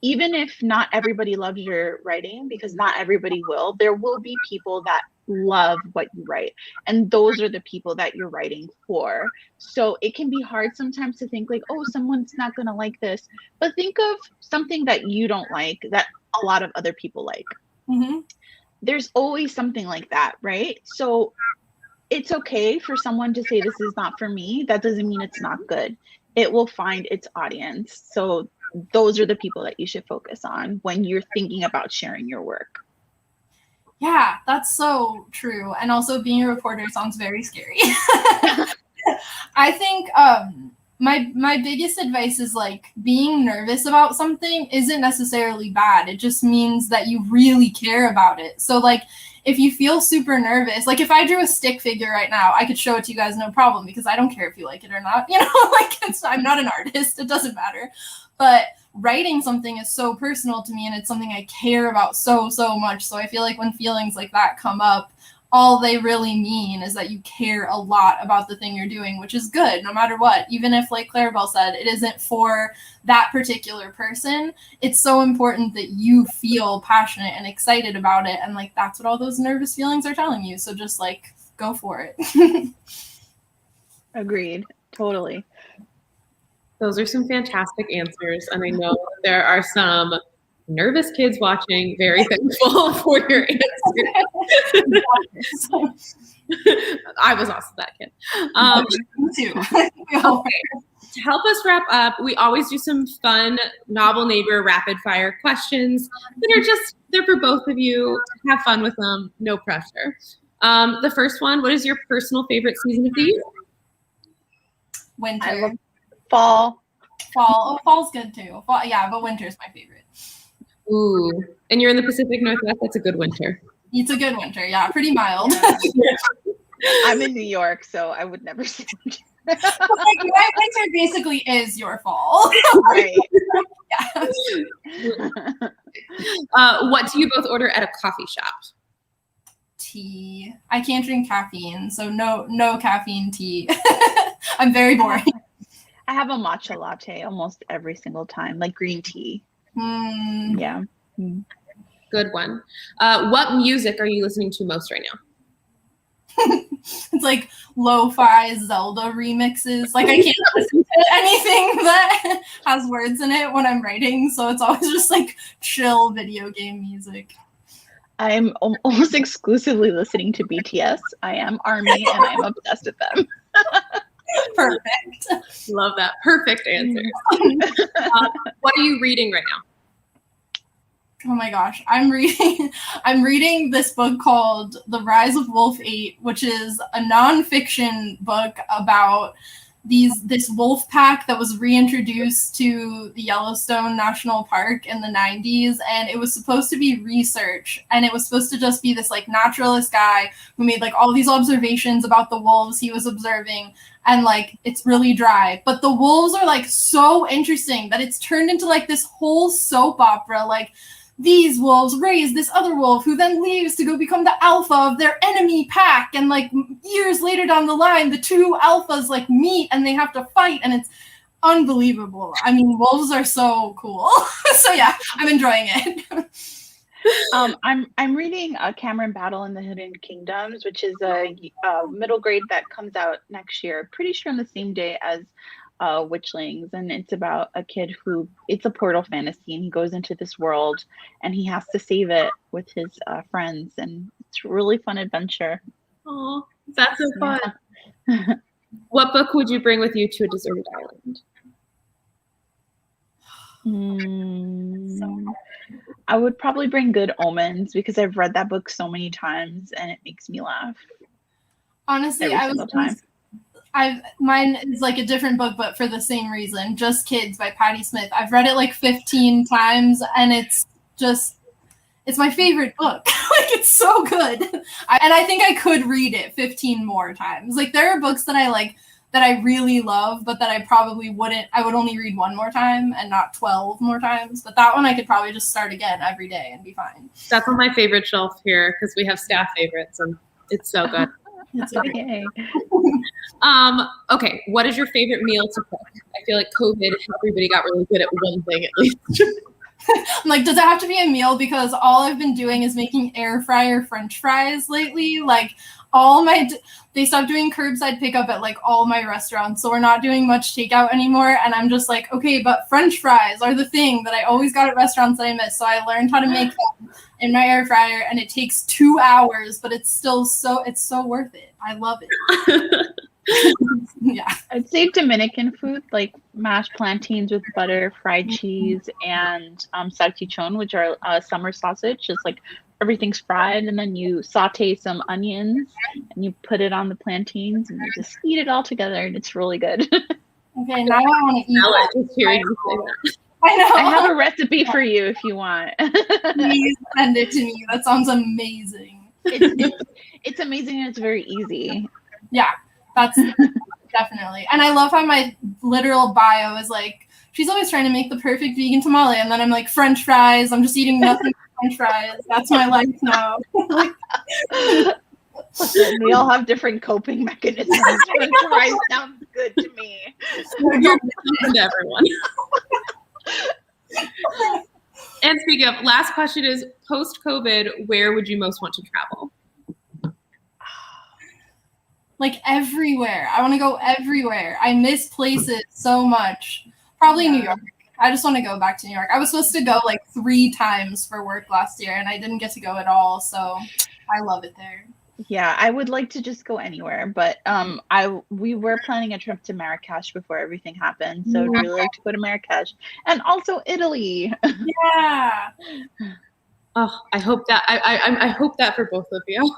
even if not everybody loves your writing, because not everybody will, there will be people that love what you write, and those are the people that you're writing for. So it can be hard sometimes to think like, oh, someone's not gonna like this, but think of something that you don't like that a lot of other people like. There's always something like that, right? So it's okay for someone to say this is not for me. That doesn't mean it's not good. It will find its audience. So those are the people that you should focus on when you're thinking about sharing your work. Yeah, that's so true. And also being a reporter sounds very scary. I think my biggest advice is like being nervous about something isn't necessarily bad. It just means that you really care about it. So like if you feel super nervous, like if I drew a stick figure right now, I could show it to you guys no problem, because I don't care if you like it or not. You know, like I'm not an artist. It doesn't matter. But writing something is so personal to me, and it's something I care about so much. So I feel like when feelings like that come up, all they really mean is that you care a lot about the thing you're doing, which is good no matter what. Even if, like Clarabelle said, it isn't for that particular person, it's so important that you feel passionate and excited about it. And like, that's what all those nervous feelings are telling you. So just like, go for it. Agreed. Totally. Those are some fantastic answers. And I know there are some nervous kids watching, very thankful for your answer. I was also that kid. Me too. Okay. To help us wrap up, we always do some fun novel neighbor rapid fire questions that are just, they're for both of you. Have fun with them, no pressure. The first one, what is your personal favorite season of the year? Winter. I love fall. Fall. Oh, fall's good too. Fall, yeah, but winter's my favorite. Ooh, and you're in the Pacific Northwest. That's a good winter. It's a good winter, yeah, pretty mild. I'm in New York, so I would never say winter. Like, my winter basically is your fall. Right. Yeah. What do you both order at a coffee shop? Tea. I can't drink caffeine, so no caffeine tea. I'm very boring. I have a matcha latte almost every single time, like green tea. Yeah. Good one. What music are you listening to most right now? It's like lo-fi Zelda remixes. Like I can't listen to anything that has words in it when I'm writing, so it's always just like chill video game music. I'm almost exclusively listening to BTS. I am ARMY and I'm obsessed with them. Perfect. Love that. Perfect answer. What are you reading right now? Oh my gosh, I'm reading this book called The Rise of Wolf8, which is a nonfiction book about this wolf pack that was reintroduced to the Yellowstone National Park in the 90s, and it was supposed to be research, and it was supposed to just be this like naturalist guy who made like all these observations about the wolves he was observing, and like it's really dry, but the wolves are like so interesting that it's turned into like this whole soap opera. Like these wolves raise this other wolf who then leaves to go become the alpha of their enemy pack, and like years later down the line the two alphas like meet and they have to fight, and it's unbelievable. I mean, wolves are so cool. So yeah, I'm enjoying it. I'm reading Cameron Battle in the Hidden Kingdoms, which is a middle grade that comes out next year, pretty sure on the same day as Witchlings, and it's about a kid who, it's a portal fantasy, and he goes into this world and he has to save it with his friends, and it's a really fun adventure. Oh, that's so fun. Yeah. What book would you bring with you to a deserted island? I would probably bring Good Omens because I've read that book so many times and it makes me laugh. Honestly, mine is like a different book, but for the same reason. Just Kids by Patti Smith. I've read it like 15 times, and it's my favorite book. Like it's so good. And I think I could read it 15 more times. Like there are books that I like that I really love, but that I probably wouldn't. I would only read one more time and not 12 more times. But that one I could probably just start again every day and be fine. That's on my favorite shelf here because we have staff favorites, and it's so good. It's okay. Okay, what is your favorite meal to cook? I feel like COVID, everybody got really good at one thing at least. I'm like, does it have to be a meal? Because all I've been doing is making air fryer French fries lately. Like they stopped doing curbside pickup at like all my restaurants, so we're not doing much takeout anymore. And I'm just like, okay, but French fries are the thing that I always got at restaurants that I miss. So I learned how to make them in my air fryer, and it takes 2 hours, but it's still it's so worth it. I love it. Yeah, I'd say Dominican food, like mashed plantains with butter, fried cheese, and salchichon, which are summer sausage. Just like everything's fried, and then you saute some onions and you put it on the plantains, and you just eat it all together, and it's really good. Okay, now I want to eat. I like just hearing you say that. I know. I have a recipe for you if you want. Please send it to me. That sounds amazing. It's amazing, and it's very easy. Yeah, that's definitely. And I love how my literal bio is like, she's always trying to make the perfect vegan tamale, and then I'm like, French fries. I'm just eating nothing but French fries. That's my life now. Listen, we all have different coping mechanisms. French fries sounds good to me. You're to everyone. And speaking of, last question is, post-COVID, where would you most want to travel? Like everywhere. I want to go everywhere. I miss places so much. Probably New York. I just want to go back to New York. I was supposed to go like 3 times for work last year, and I didn't get to go at all. So I love it there. Yeah, I would like to just go anywhere, but we were planning a trip to Marrakesh before everything happened, so I'd really like to go to Marrakesh, and also Italy. Yeah. Oh, I hope that I hope that for both of you.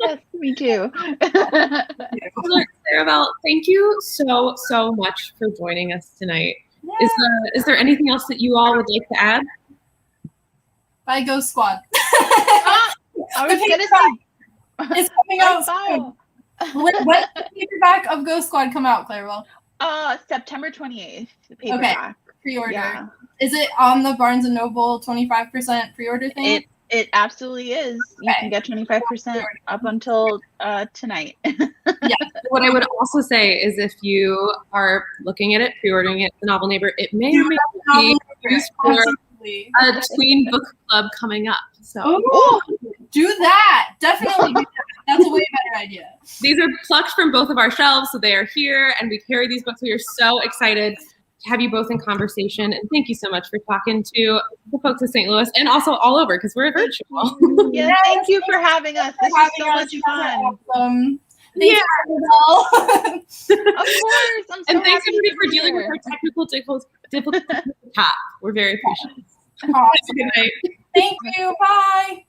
Yes, me too. Sarabelle, thank you so much for joining us tonight. Yeah. Is there anything else that you all would like to add? Bye, Ghost Squad. I was gonna say. It's coming out soon. When did the paperback of Ghost Squad come out, Clarabelle? September 28th. Paperback. Okay, pre-order. Yeah. Is it on the Barnes & Noble 25% pre-order thing? It absolutely is. You can get 25% up until tonight. Yeah. What I would also say is if you are looking at it, pre-ordering it, the Novel Neighbor, it may or may not be used for a tween book club coming up. So do that. Definitely do that. That's a way better idea. These are plucked from both of our shelves, so they are here, and we carry these books. We are so excited to have you both in conversation, and thank you so much for talking to the folks of St. Louis and also all over because we're virtual. Yeah, thank you for having us. This is so much fun. Awesome. Yeah. Of course. I'm so And thanks happy everybody to for be dealing with here. our technical difficulties. We're very appreciative. Awesome. Good night. Thank you. Bye.